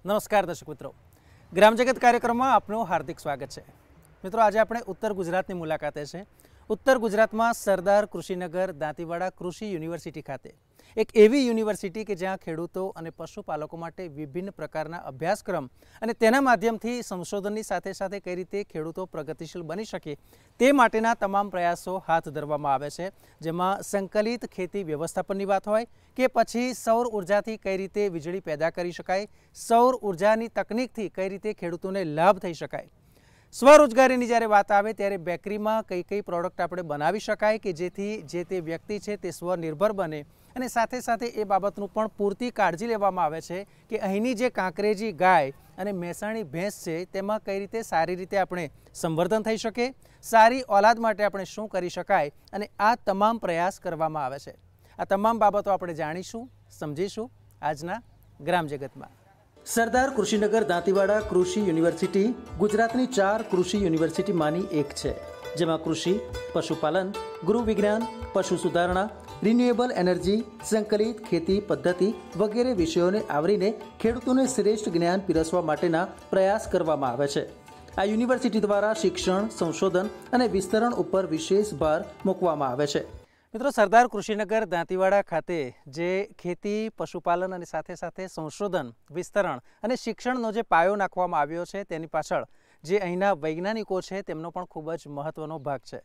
नमस्कार दर्शक मित्रों, ग्राम जगत कार्यक्रम में आपનું हार्दिक स्वागत है। मित्रों, आज આપણે उत्तर गुजरात की मुलाकाते છે। उत्तर गुजरात में सरदार कृषिनगर दांतीवाड़ा कृषि यूनिवर्सिटी खाते एक एवी यूनिवर्सिटी के ज्यां खेडूतो अने पशुपालकों माटे विभिन्न प्रकारना अभ्यासक्रम अने तेना माध्यमथी संशोधननी साथे साथे कई रीते खेडूतो प्रगतिशील बनी शके ते माटेना तमाम प्रयासों हाथ धरवामां आवे छे, जेमां संकलित खेती व्यवस्थापननी वात होय के पछी सौर ऊर्जाथी कई रीते वीजળી पैदा करी शकाय, सौर ऊर्जानी तकनीकथी कई रीते खेडूतोने लाभ थई शकाय। स्वरोजगारीनी ज्यारे बात आवे त्यारे बेकरीमां कई कई प्रोडक्ट आपणे बनावी शकाय के जेथी जे ते व्यक्ति छे ते स्वनिर्भर बने અને સાથે સાથે એ બાબતનું પણ પૂરતી કાળજી લેવામાં આવે છે કે અહીંની જે કાંકરેજી ગાય અને મહેસાણી ભેંસ છે તેમાં કઈ રીતે સારી રીતે આપણે સંવર્ધન થઈ શકે, સારી ઓલાદ માટે આપણે શું કરી શકાય અને આ તમામ પ્રયાસ કરવામાં આવે છે। આ તમામ બાબતો આપણે જાણીશું, સમજીશું આજના ગ્રામ જગતમાં। સરદાર કૃષિનગર દાંતીવાડા કૃષિ યુનિવર્સિટી ગુજરાતની 4 કૃષિ યુનિવર્સિટીમાંની એક છે, જેમાં કૃષિ, પશુપાલન, ગૃહ વિજ્ઞાન, પશુ સુધારણા, रिन्यूएबल एनर्जी, संकलित खेती पद्धति वगैरह विषयों ने आवरीने खेडूतोने श्रेष्ठ ज्ञान पीरसवा माटेना प्रयास करवामां आवे छे। आ यूनिवर्सिटी द्वारा शिक्षण, संशोधन अने विस्तरण उपर विशेष भार मूकवामां आवे छे। मित्रों, सरदार कृषिनगर दांतीवाड़ा खाते जे खेती, पशुपालन अने साथे साथे संशोधन, विस्तरण अने शिक्षणनो जे पायो नाखवामां आव्यो छे तेनी पाछळ जे અહીંના વૈજ્ઞાનિકો છે તેમનો પણ ખૂબ જ મહત્વનો ભાગ છે।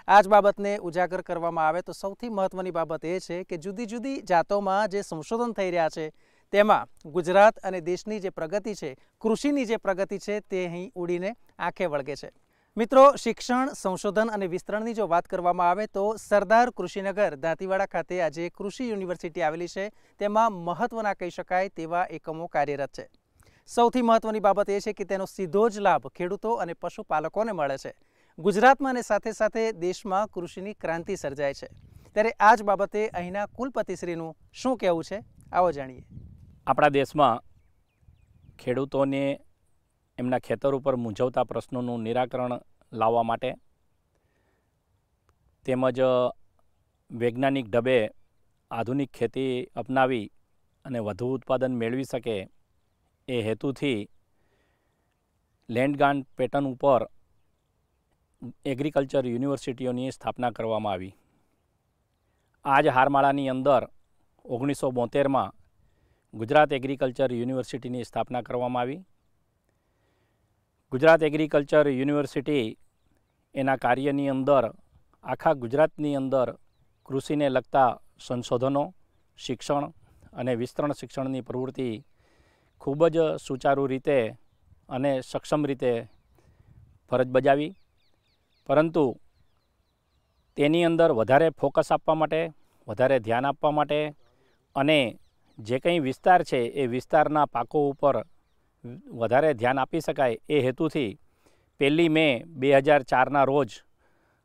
आज बाबतने उजागर करवामां आवे तो सौथी महत्वनी बाबत ए छे के जुदी जुदी जातोमां जे संशोधन थई रह्या छे तेमां गुजरात अने देशनी जे प्रगति छे, कृषिनी जे प्रगति छे ते અહીં ઉડીને આંખે વળગે છે। मित्रों, शिक्षण, संशोधन अने विस्तरणनी जो बात करवामां आवे तो सरदार कृषिनगर दांतीवाड़ा खाते आज कृषि यूनिवर्सिटी आवेली छे तेमां महत्वना कही शकाय तेवा एकमो कार्यरत छे। सौथी महत्वनी बाबत ए छे के तेनो सीधो ज लाभ खेडूतो अने पशुपालकोने मळे छे। गुजरात में साथे साथे देश में कृषि क्रांति सर्जाय है, त्यारे आज बाबते अहीना कुलपतिश्रीनु शुं कहेवुं छे, आवो जाणीए। अपना देश में खेडूतोने एमना खेतर पर मूंझवता प्रश्नों निराकरण लाववा माटे तेमज वैज्ञानिक ढबे आधुनिक खेती अपनावी अने वधु उत्पादन मेळवी सके ए हेतुथी लैंड ग्रांट पेटर्न पर एग्रीकल्चर यूनिवर्सिटीओनी स्थापना करवामां आवी। आज हारमाळानी अंदर 1972 में गुजरात एग्रीकल्चर यूनिवर्सिटीनी स्थापना करवामां आवी। गुजरात एग्रीकल्चर यूनिवर्सिटी एना कार्यनी अंदर आखा गुजरातनी अंदर कृषिने लगता संशोधनों, शिक्षण अने विस्तरण शिक्षणनी प्रवृत्ति खूब ज सुचारू रीते अने सक्षम रीते फरज बजावी, परंतु तेनी अंदर वधारे फोकस आपवा माटे, वधारे ध्यान आपवा माटे अने जे कंई विस्तार छे ए विस्तारना पाको उपर वधारे ध्यान आपी शकाय ए हेतुथी 1 मे 2004 ना रोज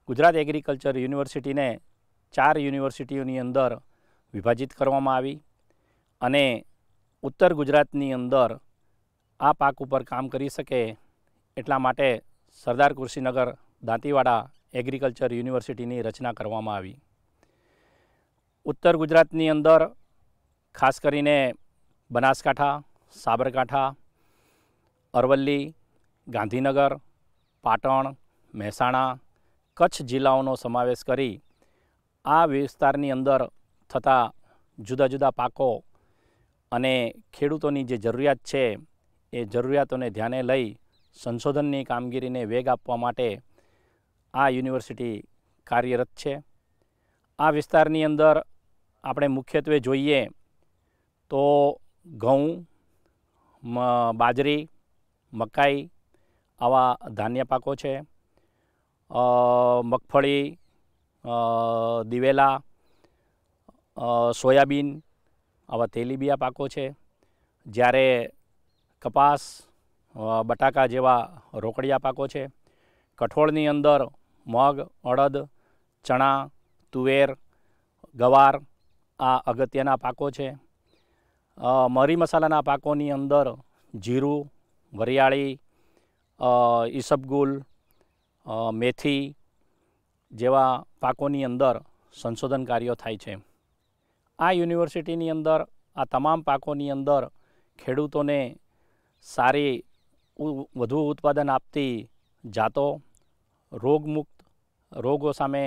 गुजरात एग्रीकल्चर यूनिवर्सिटी ने 4 यूनिवर्सिटीओनी अंदर विभाजित करवामां आवी अने उत्तर गुजरातनी अंदर आ पाक उपर काम करी शके एटला माटे सरदार कृषिनगर दांतीवाड़ा एग्रीकल्चर यूनिवर्सिटी रचना करवामां आवी। उत्तर गुजरातनी अंदर खास करीने बनासकांठा, साबरकांठा, अरवल्ली, गांधीनगर, पाटण, महेसाणा, कच्छ जिल्लाओनो समावेश करी आ विस्तारनी अंदर थता जुदा जुदा पाको अने खेडूतोनी जे जरूरियात छे ए जरूरियातोने ध्याने लई संशोधननी कामगीरीने वेग आपवा माटे आ यूनिवर्सिटी कार्यरत है। आ विस्तारनी अंदर आपणे मुख्यत्वे जोईए तो घऊं, बाजरी, मकाई आवा धान्य पाको छे, मगफળી, दिवेला, सोयाबीन आवा तेलीबिया पाको छे, ज्यारे कपास, बटाका जेवा रोकड़िया पाको छे। कठोळनी अंदर मग, अड़द, चना, तुवेर, गवार आ अगत्यना पाको छे। मरी मसालाना पाकोनी अंदर जीरु, वरियाળી, ईसबगुल, मेथी जेवा पाकोनी अंदर संशोधन कार्यों थाय छे। आ यूनिवर्सिटीनी अंदर आ तमाम पाकोनी अंदर खेडूतोने સારી વધુ ઉત્પાદન આપતી જાતો, રોગમુક્ત, રોગો સામે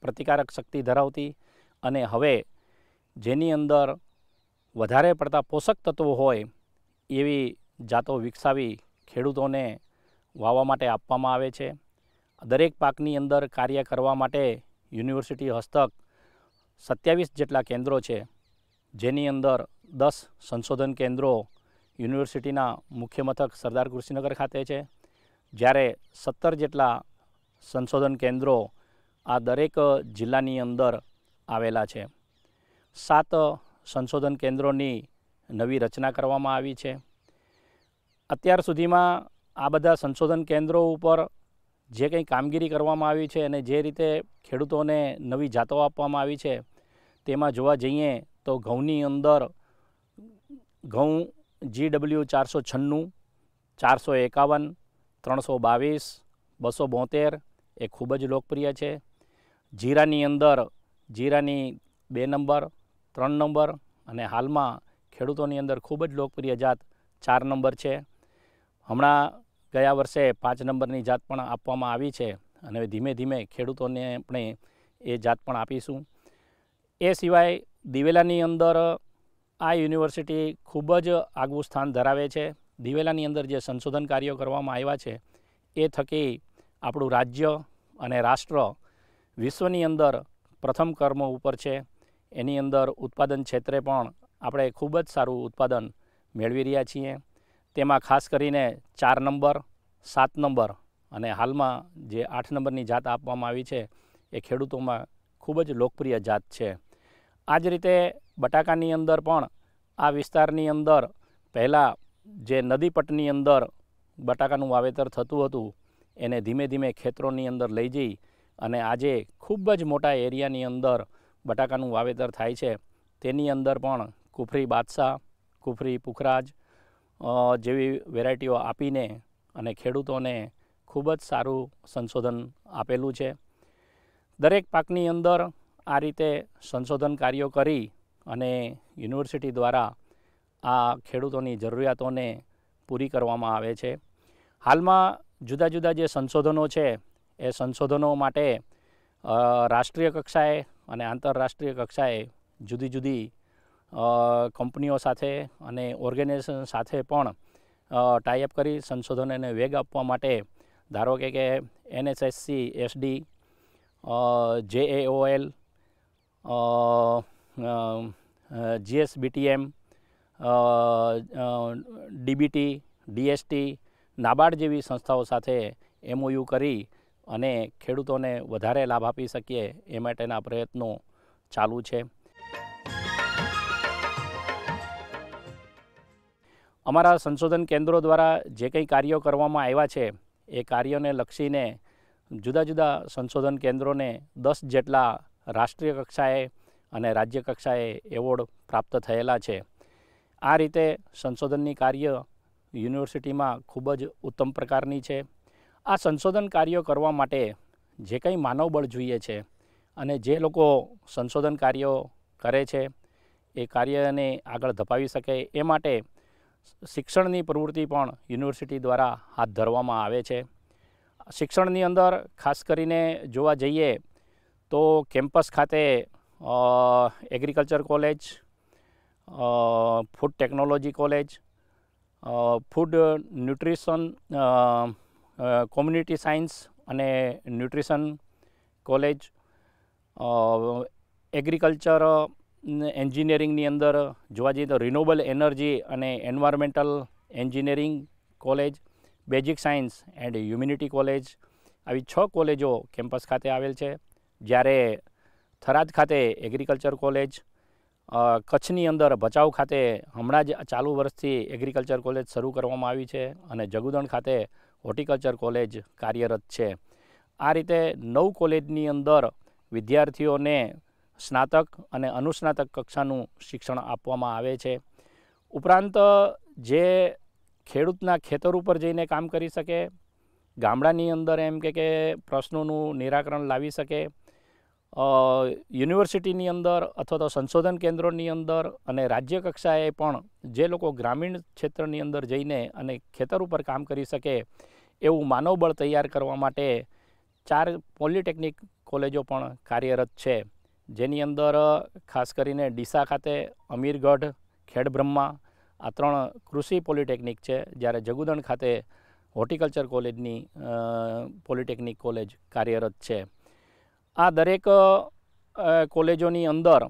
પ્રતિકારક શક્તિ ધરાવતી અને હવે જેની અંદર વધારે પડતા પોષક તત્વો હોય એવી જાતો વિકસાવી ખેડૂતોને વાવવા માટે આપવામાં આવે છે. દરેક પાકની અંદર કાર્ય કરવા માટે યુનિવર્સિટી હસ્તક 27 જેટલા કેન્દ્રો છે, જેની અંદર 10 સંશોધન કેન્દ્રો યુનિવર્સિટીના મુખ્ય મથક સરદાર કૃષિનગર ખાતે છે, જ્યારે 17 જેટલા સંશોધન કેન્દ્રો આ દરેક જિલ્લાની અંદર આવેલા છે. 7 સંશોધન કેન્દ્રોની નવી રચના કરવામાં આવી છે. અત્યાર સુધીમાં આ બધા સંશોધન કેન્દ્રો ઉપર જે કંઈ કામગીરી કરવામાં આવી છે અને જે રીતે ખેડૂતોને નવી જાતો આપવામાં આવી છે તેમાં જોવા જઈએ તો ઘઉંની અંદર ઘઉં GW 496, 451, 322, 272 એ ખૂબ જ લોકપ્રિય છે. જીરાની અંદર જીરાની 2 નંબર, 3 નંબર અને હાલમાં ખેડૂતોની અંદર ખૂબ જ લોકપ્રિય જાત 4 નંબર છે. હમણાં ગયા વર્ષે 5 નંબરની જાત પણ આપવામાં આવી છે અને ધીમે ધીમે ખેડૂતોને આપણે એ જાત પણ આપીશું. એ સિવાય દિવેલાની અંદર આ યુનિવર્સિટી ખૂબ જ આગવું સ્થાન ધરાવે છે. દિવેલાની અંદર જે સંશોધન કાર્યો કરવામાં આવ્યા છે એ થકી આપણું રાજ્ય અને રાષ્ટ્ર વિશ્વની અંદર પ્રથમ ક્રમ ઉપર છે. એની અંદર ઉત્પાદન ક્ષેત્રે પણ આપણે ખૂબ જ સારું ઉત્પાદન મેળવી રહ્યા છીએ. તેમાં ખાસ કરીને 4 નંબર, 7 નંબર અને હાલમાં જે 8 નંબરની જાત આપવામાં આવી છે એ ખેડૂતોમાં ખૂબ જ લોકપ્રિય જાત છે. આ જ રીતે બટાકાની અંદર પણ આ વિસ્તારની અંદર પહેલાં જે નદીપટની અંદર બટાકાનું વાવેતર થતું હતું એને ધીમે ધીમે ખેતરોની અંદર લઈ જઈ અને આજે ખૂબ જ મોટા એરિયાની અંદર બટાકાનું વાવેતર થાય છે. તેની અંદર પણ કુફરી બાદશાહ, કુફરી પુખરાજ જેવી વેરાયટીઓ આપીને અને ખેડૂતોને ખૂબ જ સારું સંશોધન આપેલું છે. દરેક પાકની અંદર આ રીતે સંશોધન કાર્યો કરી અને યુનિવર્સિટી દ્વારા આ ખેડૂતોની જરૂરિયાતોને પૂરી કરવામાં આવે છે. હાલમાં જુદા જુદા જે સંશોધનો છે એ સંશોધનો માટે રાષ્ટ્રીય કક્ષાએ અને આંતરરાષ્ટ્રીય કક્ષાએ જુદી જુદી કંપનીઓ સાથે અને ઓર્ગેનાઇઝેશન સાથે પણ ટાઈઅપ કરી સંશોધનોને વેગ આપવા માટે ધારો કે NSSC, SD, JAOL, GSBTM, DBT, DST, NABARD જેવી સંસ્થાઓ સાથે MOU કરી અને ખેડૂતોને વધારે લાભ આપી શકીએ એ માટેના પ્રયત્નો ચાલુ છે. અમારા સંશોધન કેન્દ્રો દ્વારા જે કંઈ કાર્યો કરવામાં આવ્યા છે એ કાર્યોને લક્ષીને જુદા જુદા સંશોધન કેન્દ્રોને 10 જેટલા રાષ્ટ્રીય કક્ષાએ અને રાજ્ય કક્ષાએ એવોર્ડ પ્રાપ્ત થયેલા છે. આ રીતે સંશોધનની કાર્ય યુનિવર્સિટીમાં ખૂબ જ ઉત્તમ પ્રકારની છે. આ સંશોધન કાર્યો કરવા માટે જે કંઈ માનવબળ જોઈએ છે અને જે લોકો સંશોધન કાર્યો કરે છે એ કાર્યને આગળ ધપાવી શકે એ માટે શિક્ષણની પ્રવૃત્તિ પણ યુનિવર્સિટી દ્વારા હાથ ધરવામાં આવે છે. શિક્ષણની અંદર ખાસ કરીને જોવા જઈએ તો કેમ્પસ ખાતે agriculture college, food technology college, food nutrition, community science અને ન્યુટ્રિશન કોલેજ, એગ્રીકલ્ચર એન્જિનિયરિંગની અંદર જોવા જઈએ તો રિન્યુએબલ એનર્જી અને environmental engineering college, basic science and humanity college, આવી 6 કોલેજો કેમ્પસ ખાતે આવેલ છે. જ્યારે થરાદ ખાતે એગ્રીકલ્ચર કોલેજ, કચ્છની અંદર ભચાઉ ખાતે હમણાં જ ચાલુ વર્ષથી એગ્રીકલ્ચર કોલેજ શરૂ કરવામાં આવી છે અને જગુદણ ખાતે હોર્ટિકલ્ચર કોલેજ કાર્યરત છે. આ રીતે 9 કોલેજની અંદર વિદ્યાર્થીઓને સ્નાતક અને અનુસ્નાતક કક્ષાનું શિક્ષણ આપવામાં આવે છે. ઉપરાંત જે ખેડૂતના ખેતર ઉપર જઈને કામ કરી શકે, ગામડાની અંદર એમ કે પ્રશ્નોનું નિરાકરણ લાવી શકે, યુનિવર્સિટીની અંદર અથવા તો સંશોધન કેન્દ્રોની અંદર અને રાજ્ય કક્ષાએ પણ જે લોકો ગ્રામીણ ક્ષેત્રની અંદર જઈને અને ખેતર ઉપર કામ કરી શકે એવું માનવબળ તૈયાર કરવા માટે 4 પોલિટેકનિક કોલેજો પણ કાર્યરત છે, જેની અંદર ખાસ કરીને ડીસા ખાતે અમીરગઢ, ખેડબ્રહ્મા આ 3 કૃષિ પોલિટેકનિક છે, જ્યારે જગુદણ ખાતે હોર્ટિકલ્ચર કોલેજની પોલિટેકનિક કોલેજ કાર્યરત છે. આ દરેક કોલેજોની અંદર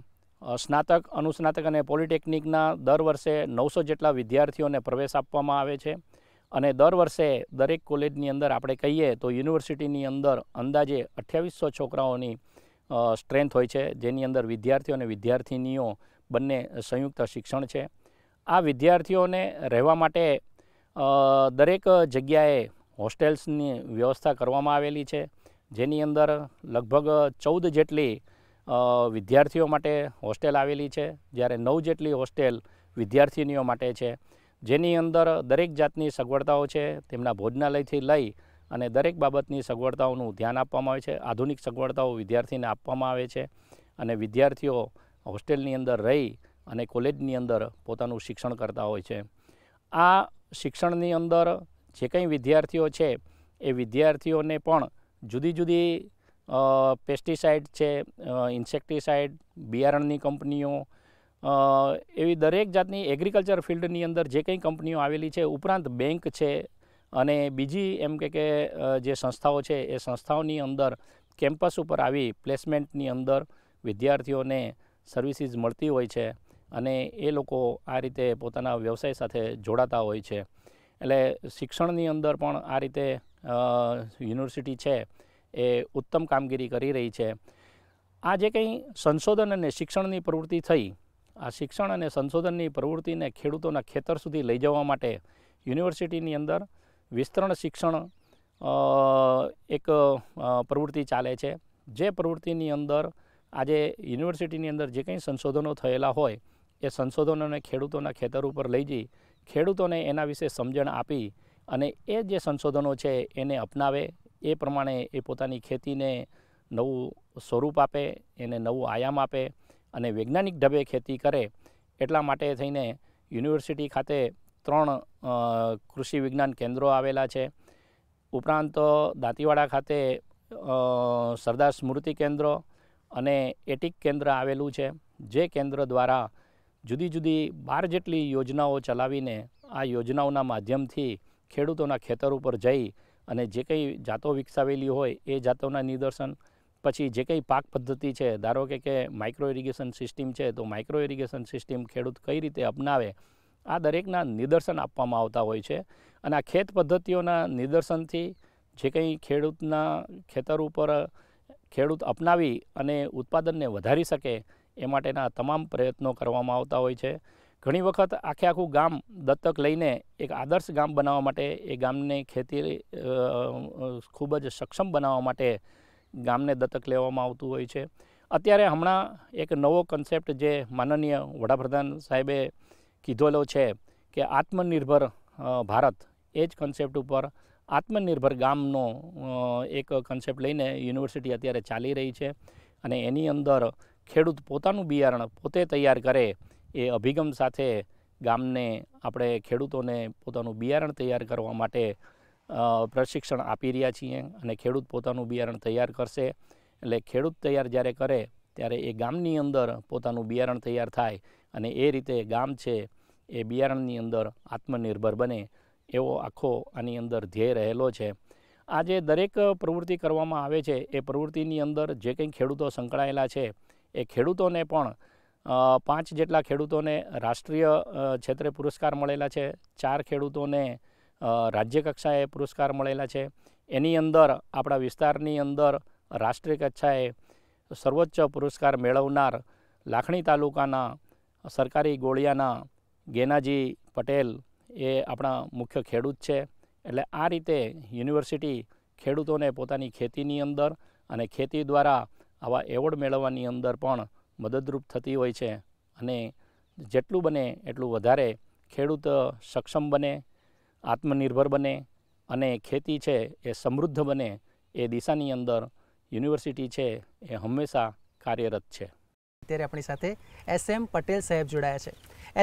સ્નાતક, અનુસ્નાતક અને પોલિટેકનિકના દર વર્ષે 900 જેટલા વિદ્યાર્થીઓને પ્રવેશ આપવામાં આવે છે અને દર વર્ષે દરેક કોલેજની અંદર આપણે કહીએ તો યુનિવર્સિટીની અંદર અંદાજે 2800 છોકરાઓની સ્ટ્રેન્થ હોય છે, જેની અંદર વિદ્યાર્થીઓ અને વિદ્યાર્થિનીઓ બંને સંયુક્ત શિક્ષણ છે. આ વિદ્યાર્થીઓને રહેવા માટે દરેક જગ્યાએ હોસ્ટેલ્સની વ્યવસ્થા કરવામાં આવેલી છે, જેની અંદર લગભગ 14 જેટલી વિદ્યાર્થીઓ માટે હોસ્ટેલ આવેલી છે, જ્યારે 9 જેટલી હોસ્ટેલ વિદ્યાર્થિનીઓ માટે છે, જેની અંદર દરેક જાતની સગવડતાઓ છે. તેમના ભોજનાલયથી લઈ અને દરેક બાબતની સગવડતાઓનું ધ્યાન આપવામાં આવે છે. આધુનિક સગવડતાઓ વિદ્યાર્થીને આપવામાં આવે છે અને વિદ્યાર્થીઓ હોસ્ટેલની અંદર રહી અને કોલેજની અંદર પોતાનું શિક્ષણ કરતા હોય છે. આ શિક્ષણની અંદર જે કંઈ વિદ્યાર્થીઓ છે એ વિદ્યાર્થીઓને પણ જુદી જુદી પેસ્ટિસાઇડ છે, ઇન્સેક્ટિસાઇડ, બિયારણની કંપનીઓ, એવી દરેક જાતની એગ્રીકલ્ચર ફિલ્ડની અંદર જે કંઈ કંપનીઓ આવેલી છે, ઉપરાંત બેંક છે અને બીજી એમ કે જે સંસ્થાઓ છે એ સંસ્થાઓની અંદર કેમ્પસ ઉપર આવી પ્લેસમેન્ટની અંદર વિદ્યાર્થીઓને સર્વિસીસ મળતી હોય છે અને એ લોકો આ રીતે પોતાના વ્યવસાય સાથે જોડાતા હોય છે. એટલે શિક્ષણની અંદર પણ આ રીતે યુનિવર્સિટી છે એ ઉત્તમ કામગીરી કરી રહી છે. આ જે કંઈ સંશોધન અને શિક્ષણની પ્રવૃત્તિ થઈ, આ શિક્ષણ અને સંશોધનની પ્રવૃત્તિને ખેડૂતોના ખેતર સુધી લઈ જવા માટે યુનિવર્સિટીની અંદર વિસ્તરણ શિક્ષણ એક પ્રવૃત્તિ ચાલે છે, જે પ્રવૃત્તિની અંદર આજે યુનિવર્સિટીની અંદર જે કંઈ સંશોધનો થયેલા હોય એ સંશોધનોને ખેડૂતોના ખેતર ઉપર લઈ જઈ ખેડૂતોને એના વિશે સમજણ આપી અને એ જે સંશોધનો છે એને અપનાવે, એ પ્રમાણે એ પોતાની ખેતીને નવું સ્વરૂપ આપે, એને નવું આયામ આપે અને વૈજ્ઞાનિક ઢબે ખેતી કરે. એટલા માટે થઈને યુનિવર્સિટી ખાતે 3 કૃષિ વિજ્ઞાન કેન્દ્રો આવેલા છે. ઉપરાંત દાંતીવાડા ખાતે સરદાર સ્મૃતિ કેન્દ્ર અને એટિક કેન્દ્ર આવેલું છે, જે કેન્દ્ર દ્વારા જુદી જુદી 12 જેટલી યોજનાઓ ચલાવીને આ યોજનાઓના માધ્યમથી ખેડૂતોના ખેતર ઉપર જઈ અને જે કંઈ જાતો વિકસાવેલી હોય એ જાતોના નિદર્શન, પછી જે કંઈ પાક પદ્ધતિ છે, ધારો કે માઇક્રો ઇરિગેશન સિસ્ટમ છે તો માઇક્રો ઇરિગેશન સિસ્ટમ ખેડૂત કઈ રીતે અપનાવે, આ દરેકના નિદર્શન આપવામાં આવતા હોય છે. અને આ ખેત પદ્ધતિઓના નિદર્શનથી જે કંઈ ખેડૂતના ખેતર ઉપર ખેડૂત અપનાવી અને ઉત્પાદનને વધારી શકે એ માટેના તમામ પ્રયત્નો કરવામાં આવતા હોય છે. ઘણી વખત આખું ગામ દત્તક લઈને એક આદર્શ ગામ બનાવવા માટે, એ ગામને ખેતી ખૂબ જ સક્ષમ બનાવવા માટે ગામને દત્તક લેવામાં આવતું હોય છે. અત્યારે હમણાં એક નવો કન્સેપ્ટ જે માનનીય વડાપ્રધાન સાહેબે કીધેલો છે કે આત્મનિર્ભર ભારત, એ જ કન્સેપ્ટ ઉપર આત્મનિર્ભર ગામનો એક કન્સેપ્ટ લઈને યુનિવર્સિટી અત્યારે ચાલી રહી છે અને એની અંદર ખેડૂત પોતાનું બિયારણ પોતે તૈયાર કરે એ અભિગમ સાથે ગામને આપણે ખેડૂતોને પોતાનું બિયારણ તૈયાર કરવા માટે પ્રશિક્ષણ આપી રહ્યા છીએ અને ખેડૂત પોતાનું બિયારણ તૈયાર કરશે એટલે ખેડૂત તૈયાર જ્યારે કરે ત્યારે એ ગામની અંદર પોતાનું બિયારણ તૈયાર થાય અને એ રીતે ગામ છે એ બિયારણની અંદર આત્મનિર્ભર બને એવો આખો આની અંદર ધ્યેય રહેલો છે. આ જે દરેક પ્રવૃત્તિ કરવામાં આવે છે એ પ્રવૃત્તિની અંદર જે કંઈ ખેડૂતો સંકળાયેલા છે એ ખેડૂતોને પણ 5 જેટલા ખેડૂતોને રાષ્ટ્રીય ક્ષેત્રે પુરસ્કાર મળેલા છે, 4 ખેડૂતોને રાજ્ય કક્ષાએ પુરસ્કાર મળેલા છે. એની અંદર આપણા વિસ્તારની અંદર રાષ્ટ્રીય કક્ષાએ સર્વોચ્ચ પુરસ્કાર મેળવનાર લાખણી તાલુકાના સરકારી ગોળિયાના ગેનાજી પટેલ એ આપણા મુખ્ય ખેડૂત છે. એટલે આ રીતે યુનિવર્સિટી ખેડૂતોને પોતાની ખેતીની અંદર અને ખેતી દ્વારા આવા એવોર્ડ મેળવવાની અંદર પણ મદદરૂપ થતી હોય છે અને જેટલું બને એટલું વધારે ખેડૂત સક્ષમ બને, આત્મનિર્ભર બને અને ખેતી છે એ સમૃદ્ધ બને એ દિશાની અંદર યુનિવર્સિટી છે એ હંમેશા કાર્યરત છે. અત્યારે આપણી સાથે SM પટેલ સાહેબ જોડાયા છે.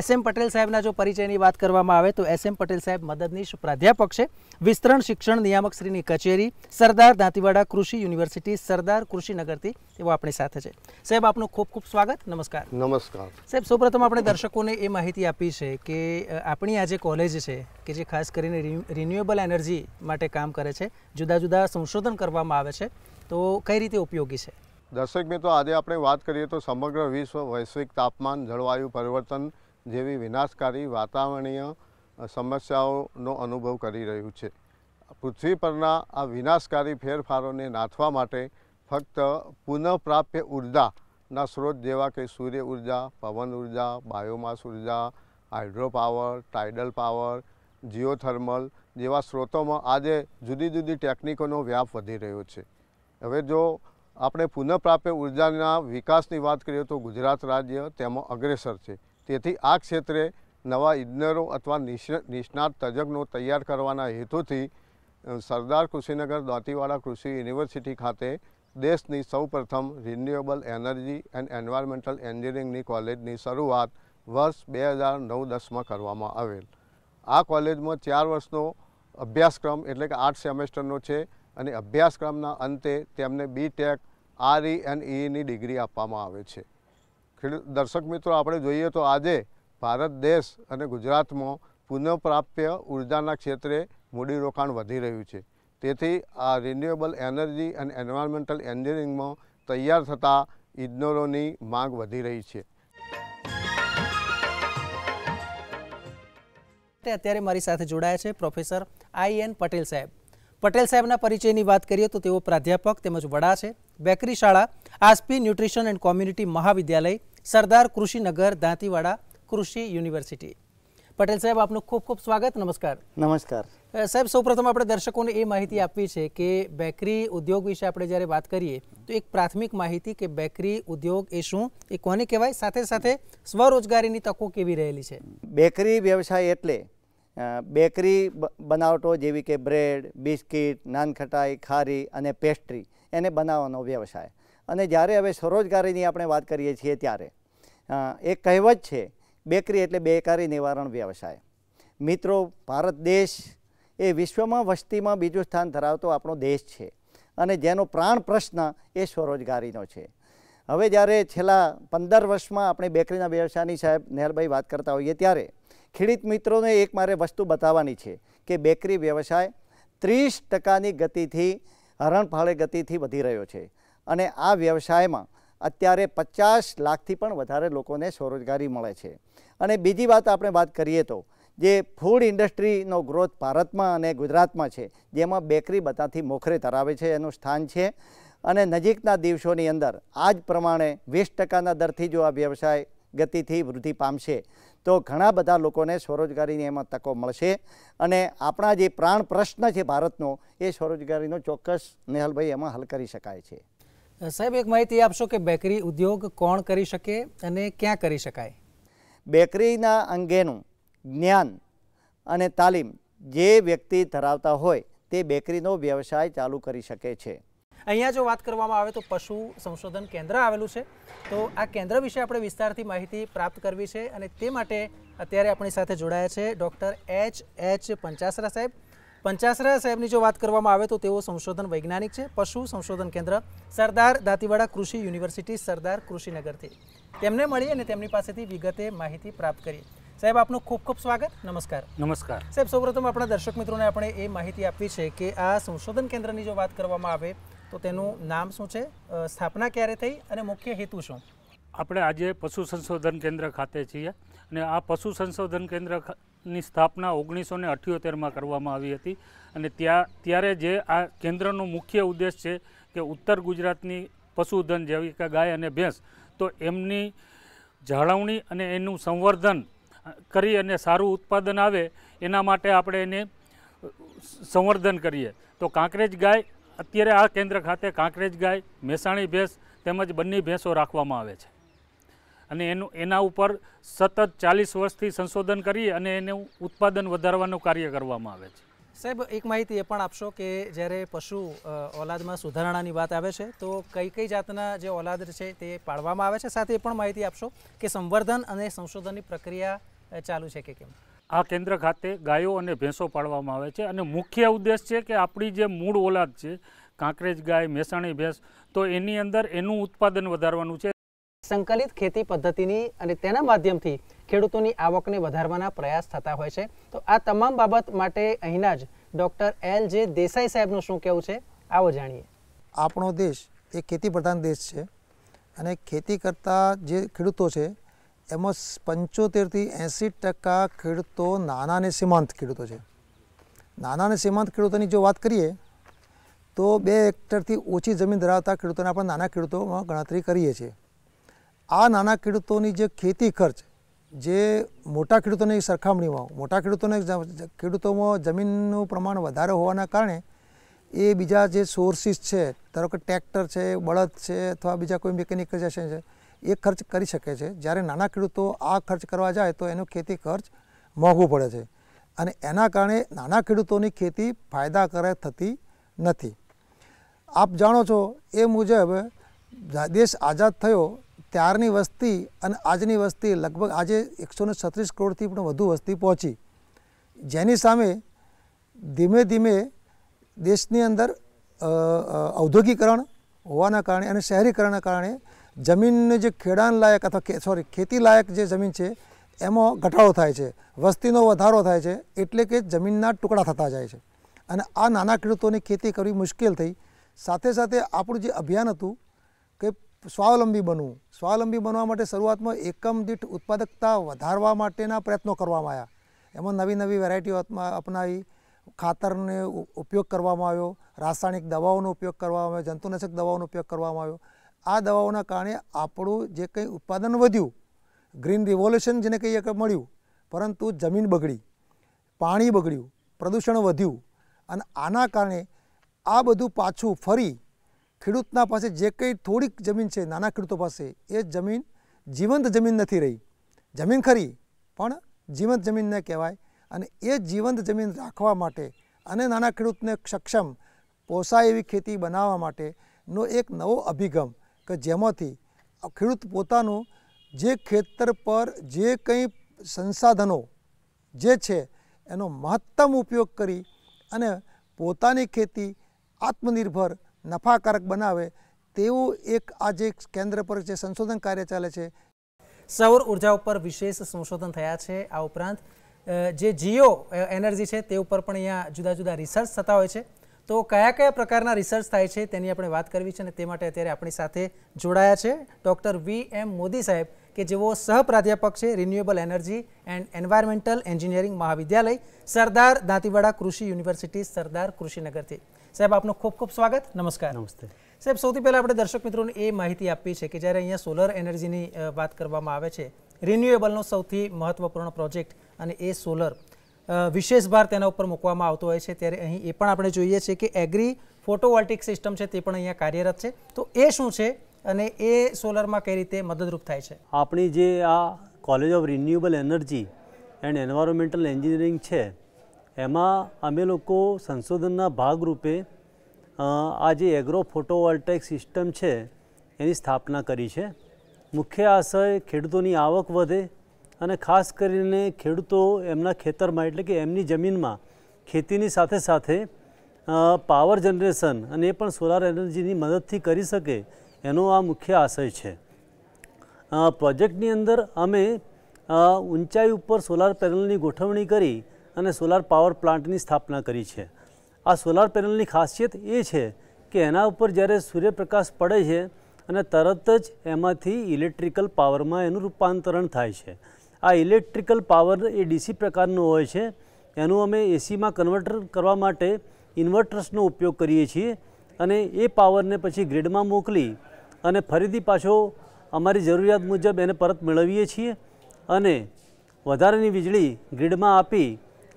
SM પટેલ સાહેબના જો પરિચયની વાત કરવામાં આવે તો SM પટેલ સાહેબ મદદનીશ પ્રાધ્યાપક છે, વિસ્તરણ શિક્ષણ નિયામકશ્રીની કચેરી, સરદાર દાંતીવાડા કૃષિ યુનિવર્સિટી, સરદાર કૃષિનગરથી તેઓ આપણી સાથે છે. સાહેબ, આપનું ખૂબ ખૂબ સ્વાગત. નમસ્કાર. નમસ્કાર સાહેબ, સૌપ્રથમ આપણે દર્શકોને એ માહિતી આપી છે કે આપણી આ જે કોલેજ છે કે જે ખાસ કરીને રિન્યુએબલ એનર્જી માટે કામ કરે છે, જુદા જુદા સંશોધન કરવામાં આવે છે, તો કઈ રીતે ઉપયોગી છે? દર્શક મિત્રો, આજે આપણે વાત કરીએ તો સમગ્ર વિશ્વ વૈશ્વિક તાપમાન, જળવાયુ પરિવર્તન જેવી વિનાશકારી વાતાવરણીય સમસ્યાઓનો અનુભવ કરી રહ્યું છે. પૃથ્વી પરના આ વિનાશકારી ફેરફારોને નાથવા માટે ફક્ત પુનઃપ્રાપ્ય ઉર્જાના સ્ત્રોત જેવા કે સૂર્ય ઉર્જા, પવન ઉર્જા, બાયોમાસ ઉર્જા, hydro power, tidal power, geothermal જેવા સ્ત્રોતોમાં આજે જુદી જુદી ટેકનિકોનો વ્યાપ વધી રહ્યો છે. હવે જો આપણે પુનઃપ્રાપ્ય ઉર્જાના વિકાસની વાત કરીએ તો ગુજરાત રાજ્ય તેમાં અગ્રેસર છે. તેથી આ ક્ષેત્રે નવા ઇજનેરો અથવા નિષ્ણાત તજજ્ઞો તૈયાર કરવાના હેતુથી સરદાર કૃષિનગર દાંતીવાડા કૃષિ યુનિવર્સિટી ખાતે દેશની સૌપ્રથમ રિન્યુએબલ એનર્જી એન્ડ એન્વાયરમેન્ટલ એન્જિનિયરિંગની કોલેજની શરૂઆત વર્ષ 2009-10માં કરવામાં આવેલ. આ કોલેજમાં 4 વર્ષનો અભ્યાસક્રમ એટલે કે 8 સેમેસ્ટરનો છે અને અભ્યાસક્રમના અંતે તેમને BTech RE&Eની ડિગ્રી આપવામાં આવે છે. દર્શક મિત્રો, આપણે જોઈએ તો આજે ભારત દેશ અને ગુજરાતમાં પુનઃપ્રાપ્ય ઉર્જાના ક્ષેત્રે મૂડીરોકાણ વધી રહ્યું છે. તેથી આ રિન્યુએબલ એનર્જી અને એન્વાયરમેન્ટલ એન્જિનિયરિંગમાં તૈયાર થતા ઇજનેરોની માંગ વધી રહી છે. અત્યારે મારી સાથે જોડાયા છે પ્રોફેસર IN પટેલ સાહેબ. પટેલ સાહેબના પરિચયની વાત કરીએ તો તેઓ પ્રાધ્યાપક તેમજ વડા છે, બેકરી શાળા, આસ્પી ન્યુટ્રિશન એન્ડ કોમ્યુનિટી મહાવિદ્યાલય, સરદાર કૃષિનગર દાંતીવાડા કૃષિ યુનિવર્સિટી. પટેલ સાહેબ, આપનું ખૂબ ખૂબ સ્વાગત. નમસ્કાર. નમસ્કાર સાહેબ, સૌપ્રથમ આપણે દર્શકોને એ માહિતી આપવી છે કે બેકરી ઉદ્યોગ વિશે આપણે જ્યારે વાત કરીએ તો એક પ્રાથમિક માહિતી કે બેકરી ઉદ્યોગ એ શું, એ કોને કહેવાય, સાથે સાથે સ્વરોજગારીની તકો કેવી રહેલી છે? બેકરી વ્યવસાય એટલે બેકરી બનાવટો જેવી કે બ્રેડ, બિસ્કિટ, નાનખટાઈ, ખારી અને પેસ્ટ્રી એને બનાવવાનો વ્યવસાય. અને જ્યારે હવે સ્વરોજગારીની આપણે વાત કરીએ છીએ ત્યારે એક કહેવત છે, બેકરી એટલે બેકારી નિવારણ વ્યવસાય. મિત્રો, ભારત દેશ એ વિશ્વમાં વસ્તીમાં બીજું સ્થાન ધરાવતો આપણો દેશ છે અને જેનો પ્રાણ પ્રશ્ન એ સ્વરોજગારીનો છે. હવે જ્યારે છેલ્લા 15 વર્ષમાં આપણે બેકરીના વ્યવસાયની સાહેબ નેહલભાઈ વાત કરતા હોઈએ ત્યારે ખેડૂત મિત્રોને એક મારે વસ્તુ બતાવવાની છે કે બેકરી વ્યવસાય 30% ગતિથી, હરણફાળે ગતિથી વધી રહ્યો છે અને આ વ્યવસાયમાં અત્યારે 50 લાખથી પણ વધારે લોકોને સ્વરોજગારી મળે છે. અને બીજી વાત આપણે વાત કરીએ તો જે ફૂડ ઇન્ડસ્ટ્રીનો ગ્રોથ ભારતમાં અને ગુજરાતમાં છે, જેમાં બેકરી બધાથી મોખરે ધરાવે છે, એનું સ્થાન છે. અને નજીકના દિવસોની અંદર આ જ પ્રમાણે 20%ના દરથી જો આ વ્યવસાય ગતિથી વૃદ્ધિ પામશે તો ઘણા બધા લોકોને સ્વરોજગારીની એમાં તકો મળશે. અને આપણા જે પ્રાણ પ્રશ્ન છે ભારતનો, એ સ્વરોજગારીનો ચોક્કસ નેહલભાઈ એમાં હલ કરી શકાય છે. સાહેબ, એક માહિતી આપશો કે બેકરી ઉદ્યોગ કોણ કરી શકે અને ક્યાં કરી શકાય? બેકરીના અંગેનું જ્ઞાન અને તાલીમ જે વ્યક્તિ ધરાવતા હોય તે બેકરીનો વ્યવસાય ચાલુ કરી શકે છે. અહીંયા જો વાત કરવામાં આવે તો પશુ સંશોધન કેન્દ્ર આવેલું છે, તો આ કેન્દ્ર વિશે આપણે વિસ્તારથી માહિતી પ્રાપ્ત કરવી છે અને તે માટે અત્યારે આપણી સાથે જોડાયા છે ડૉક્ટર H પંચાસરા સાહેબ. પંચાસરા સાહેબની જો વાત કરવામાં આવે તો તેઓ સંશોધન વૈજ્ઞાનિક છે, પશુ સંશોધન કેન્દ્ર, સરદાર દાંતીવાડા કૃષિ યુનિવર્સિટી, સરદાર કૃષિનગરથી. તેમને મળી અને તેમની પાસેથી વિગતે માહિતી પ્રાપ્ત કરી. સાહેબ, આપનું ખૂબ ખૂબ સ્વાગત. નમસ્કાર. નમસ્કાર. સાહેબ, સૌપ્રથમ આપણા દર્શક મિત્રોને આપણે એ માહિતી આપવી છે કે આ સંશોધન કેન્દ્રની જો વાત કરવામાં આવે તો તેનું નામ શું છે, સ્થાપના ક્યારે થઈ અને મુખ્ય હેતુ શું? આપણે આજે પશુ સંશોધન કેન્દ્ર ખાતે છીએ અને આ પશુ સંશોધન કેન્દ્રની સ્થાપના 1978માં કરવામાં આવી હતી. અને ત્યારે જે આ કેન્દ્રનો મુખ્ય ઉદ્દેશ છે કે ઉત્તર ગુજરાતની પશુધન જેવી કે ગાય અને ભેંસ, તો એમની જાળવણી અને એનું સંવર્ધન કરી અને સારું ઉત્પાદન આવે એના માટે આપણે એને સંવર્ધન કરીએ. તો કાંકરેજ ગાય, અત્યારે આ કેન્દ્ર ખાતે કાંકરેજ ગાય, મહેસાણી ભેંસ તેમજ બંને ભેંસો રાખવામાં આવે છે અને એના ઉપર સતત 40 વર્ષથી સંશોધન કરી અને એનું ઉત્પાદન વધારવાનું કાર્ય કરવામાં આવે છે. સાહેબ, એક માહિતી એ પણ આપશો કે જ્યારે પશુ ઓલાદમાં સુધારણાની વાત આવે છે તો કઈ કઈ જાતના જે ઓલાદ છે તે પાળવામાં આવે છે, સાથે એ પણ માહિતી આપશો કે સંવર્ધન અને સંશોધનની પ્રક્રિયા ચાલુ છે કે કેમ? આ કેન્દ્ર ખાતે ગાયો અને ભેંસો પાળવામાં આવે છે અને મુખ્ય ઉદ્દેશ છે કે આપણી જે મૂળ ઓલાદ છે, કાંકરેજ ગાય, મહેસાણી ભેંસ, તો એની અંદર એનું ઉત્પાદન વધારવાનું છે. સંકલિત ખેતી પદ્ધતિની અને તેના માધ્યમથી ખેડૂતોની આવકને વધારવાના પ્રયાસ થતા હોય છે. તો આ તમામ બાબત માટે અહીંના જ ડૉક્ટર LJ દેસાઈ સાહેબનું શું કહેવું છે, આવો જાણીએ. આપણો દેશ એ ખેતી પ્રધાન દેશ છે અને ખેતી કરતા જે ખેડૂતો છે એમાં 75 થી 80% ખેડૂતો નાના અને સીમાંત ખેડૂતો છે. નાના અને સીમાંત ખેડૂતોની જો વાત કરીએ તો 2 હેક્ટરથી ઓછી જમીન ધરાવતા ખેડૂતોને આપણે નાના ખેડૂતોમાં ગણતરી કરીએ છીએ. આ નાના ખેડૂતોની જે ખેતી ખર્ચ જે મોટા ખેડૂતોની સરખામણીમાં, મોટા ખેડૂતોમાં જમીનનું પ્રમાણ વધારે હોવાના કારણે એ બીજા જે સોર્સિસ છે, ધારો કે ટ્રેક્ટર છે, બળદ છે અથવા બીજા કોઈ મિકેનિકલાઇઝેશન છે, એ ખર્ચ કરી શકે છે. જ્યારે નાના ખેડૂતો આ ખર્ચ કરવા જાય તો એનો ખેતી ખર્ચ મોંઘું પડે છે અને એના કારણે નાના ખેડૂતોની ખેતી ફાયદાકારક થતી નથી. આપ જાણો છો એ મુજબ દેશ આઝાદ થયો ત્યારની વસ્તી અને આજની વસ્તી લગભગ આજે 136 કરોડથી પણ વધુ વસ્તી પહોંચી, જેની સામે ધીમે ધીમે દેશની અંદર ઔદ્યોગિકરણ હોવાના કારણે અને શહેરીકરણના કારણે જમીનને જે ખેડાણ લાયક અથવા ખેતી લાયક જે જમીન છે એમાં ઘટાડો થાય છે, વસ્તીનો વધારો થાય છે, એટલે કે જમીનના ટુકડા થતા જાય છે અને આ નાના ખેડૂતોની ખેતી કરવી મુશ્કેલ થઈ. સાથે સાથે આપણું જે અભિયાન હતું કે સ્વાવલંબી બનવું, સ્વાવલંબી બનવા માટે શરૂઆતમાં એકમ દીઠ ઉત્પાદકતા વધારવા માટેના પ્રયત્નો કરવામાં આવ્યા. એમાં નવી નવી વેરાયટીઓ અપનાવી, ખાતરને ઉપયોગ કરવામાં આવ્યો, રાસાયણિક દવાઓનો ઉપયોગ કરવામાં આવ્યો, જંતુનાશક દવાઓનો ઉપયોગ કરવામાં આવ્યો. આ દવાઓના કારણે આપણું જે કંઈ ઉત્પાદન વધ્યું, ગ્રીન રિવોલ્યુશન જેને કહીએ કે મળ્યું, પરંતુ જમીન બગડી, પાણી બગડ્યું, પ્રદૂષણ વધ્યું અને આના કારણે આ બધું પાછું ફરી ખેડૂતના પાસે જે કંઈ થોડીક જમીન છે નાના ખેડૂતો પાસે, એ જમીન જીવંત જમીન નથી રહી. જમીન ખરી પણ જીવંત જમીન ન કહેવાય અને એ જીવંત જમીન રાખવા માટે અને નાના ખેડૂતને સક્ષમ પોસાય એવી ખેતી બનાવવા માટેનો એક નવો અભિગમ કે જેમાંથી ખેડૂત પોતાનું જે ખેતર પર જે કંઈ સંસાધનો જે છે એનો મહત્તમ ઉપયોગ કરી અને પોતાની ખેતી આત્મનિર્ભર નફાકારક બનાવે તેવું એક આજે કેન્દ્ર પર જે સંશોધન કાર્ય ચાલે છે. સૌર ઉર્જા ઉપર વિશેષ સંશોધન થયા છે. આ ઉપરાંત જે જીઓ એનર્જી છે તે ઉપર પણ અહીંયા જુદા જુદા રિસર્ચ થતા હોય છે. તો કયા કયા પ્રકારના રિસર્ચ થાય છે તેની આપણે વાત કરવી છે અને તે માટે અત્યારે આપણી સાથે જોડાયા છે ડૉક્ટર VM મોદી સાહેબ કે જેઓ સહપ્રાધ્યાપક છે renewable energy and environmental engineering મહાવિદ્યાલય સરદાર દાંતીવાડા કૃષિ યુનિવર્સિટી સરદાર કૃષિનગરથી. સાહેબ, આપનું ખૂબ ખૂબ સ્વાગત. નમસ્કાર. નમસ્તે સાહેબ, સૌથી પહેલાં આપણે દર્શક મિત્રોને એ માહિતી આપી છે કે જ્યારે અહીંયા સોલર એનર્જીની વાત કરવામાં આવે છે, રિન્યુએબલનો સૌથી મહત્વપૂર્ણ પ્રોજેક્ટ અને એ સોલર વિશેષ ભાર તેના ઉપર મૂકવામાં આવતો હોય છે, ત્યારે અહીં એ પણ આપણે જોઈએ છીએ કે એગ્રી ફોટોવોલ્ટિક સિસ્ટમ છે તે પણ અહીંયા કાર્યરત છે. તો એ શું છે અને એ સોલરમાં કઈ રીતે મદદરૂપ થાય છે? આપણી જે આ college of renewable energy and environmental engineering છે એમાં અમે લોકો સંશોધનના ભાગરૂપે આ જે એગ્રો ફોટોવોલ્ટેક સિસ્ટમ છે એની સ્થાપના કરી છે. મુખ્ય આશય ખેડૂતોની આવક વધે અને ખાસ કરીને ખેડૂતો એમના ખેતરમાં એટલે કે એમની જમીનમાં ખેતીની સાથે સાથે પાવર જનરેશન અને એ પણ સોલાર એનર્જીની મદદથી કરી શકે એનો આ મુખ્ય આશય છે. પ્રોજેક્ટની અંદર અમે ઊંચાઈ ઉપર સોલાર પેનલની ગોઠવણી કરી અને સોલાર પાવર પ્લાન્ટની સ્થાપના કરી છે. આ સોલાર પેનલની ખાસિયત એ છે કે એના ઉપર જ્યારે સૂર્યપ્રકાશ પડે છે અને તરત જ એમાંથી ઇલેક્ટ્રિકલ પાવરમાં એનું રૂપાંતરણ થાય છે. આ ઇલેક્ટ્રિકલ પાવર એ DC પ્રકારનો હોય છે. એનું અમે ACમાં કન્વર્ટર કરવા માટે ઇન્વર્ટર્સનો ઉપયોગ કરીએ છીએ અને એ પાવરને પછી ગ્રીડમાં મોકલી અને ફરીથી પાછો અમારી જરૂરિયાત મુજબ એને પરત મેળવીએ છીએ અને વધારાની વીજળી ગ્રીડમાં આપી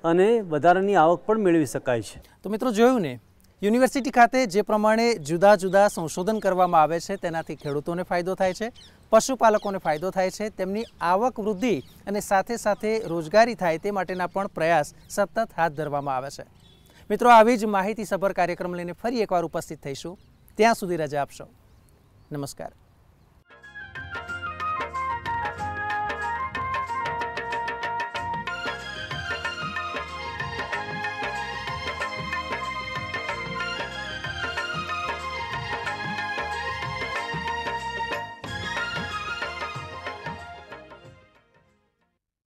અને વધારાની આવક પણ મેળવી શકાય છે. તો મિત્રો, જોયું ને, યુનિવર્સિટી ખાતે જે પ્રમાણે જુદા જુદા સંશોધન કરવામાં આવે છે તેનાથી ખેડૂતોને ફાયદો થાય છે, પશુપાલકોને ફાયદો થાય છે, તેમની આવક વૃદ્ધિ અને સાથે સાથે રોજગારી થાય તે માટેના પણ પ્રયાસ સતત હાથ ધરવામાં આવે છે. મિત્રો, આવી જ માહિતીસભર કાર્યક્રમ લઈને ફરી એકવાર ઉપસ્થિત થઈશું. ત્યાં સુધી રજા આપશો. નમસ્કાર.